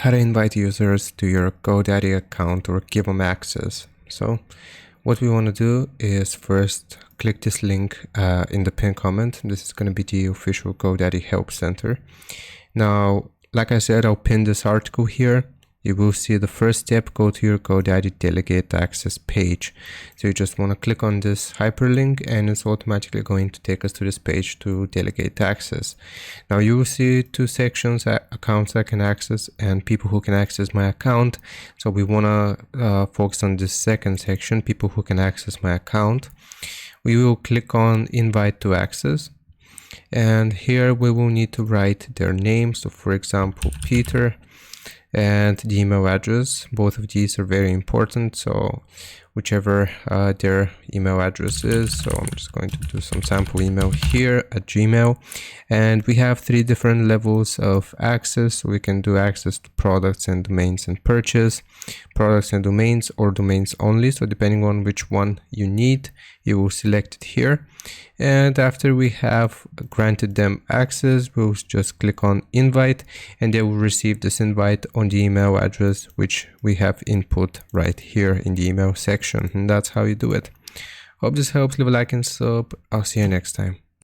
how to invite users to your GoDaddy account or give them access. So what we want to do is first click this link in the pinned comment. This is going to be the official GoDaddy Help Center. Now, like I said, I'll pin this article here. You will see the first step, go to your GoDaddy Delegate Access page. So you just want to click on this hyperlink and it's automatically going to take us to this page to delegate access. Now you will see two sections, accounts I can access and people who can access my account. So we want to focus on this second section, people who can access my account. We will click on Invite to Access. And here we will need to write their name. So for example, Peter, and the email address. Both of these are very important, so whichever their email address is. So I'm just going to do some sample email here at Gmail, and we have 3 different levels of access. So we can do access to products and domains and purchase, products and domains, or domains only. So depending on which one you need, you will select it here. And after we have granted them access, we'll just click on invite and they will receive this invite on the email address which we have input right here in the email section. And that's how you do it. Hope this helps. Leave a like and sub. I'll see you next time.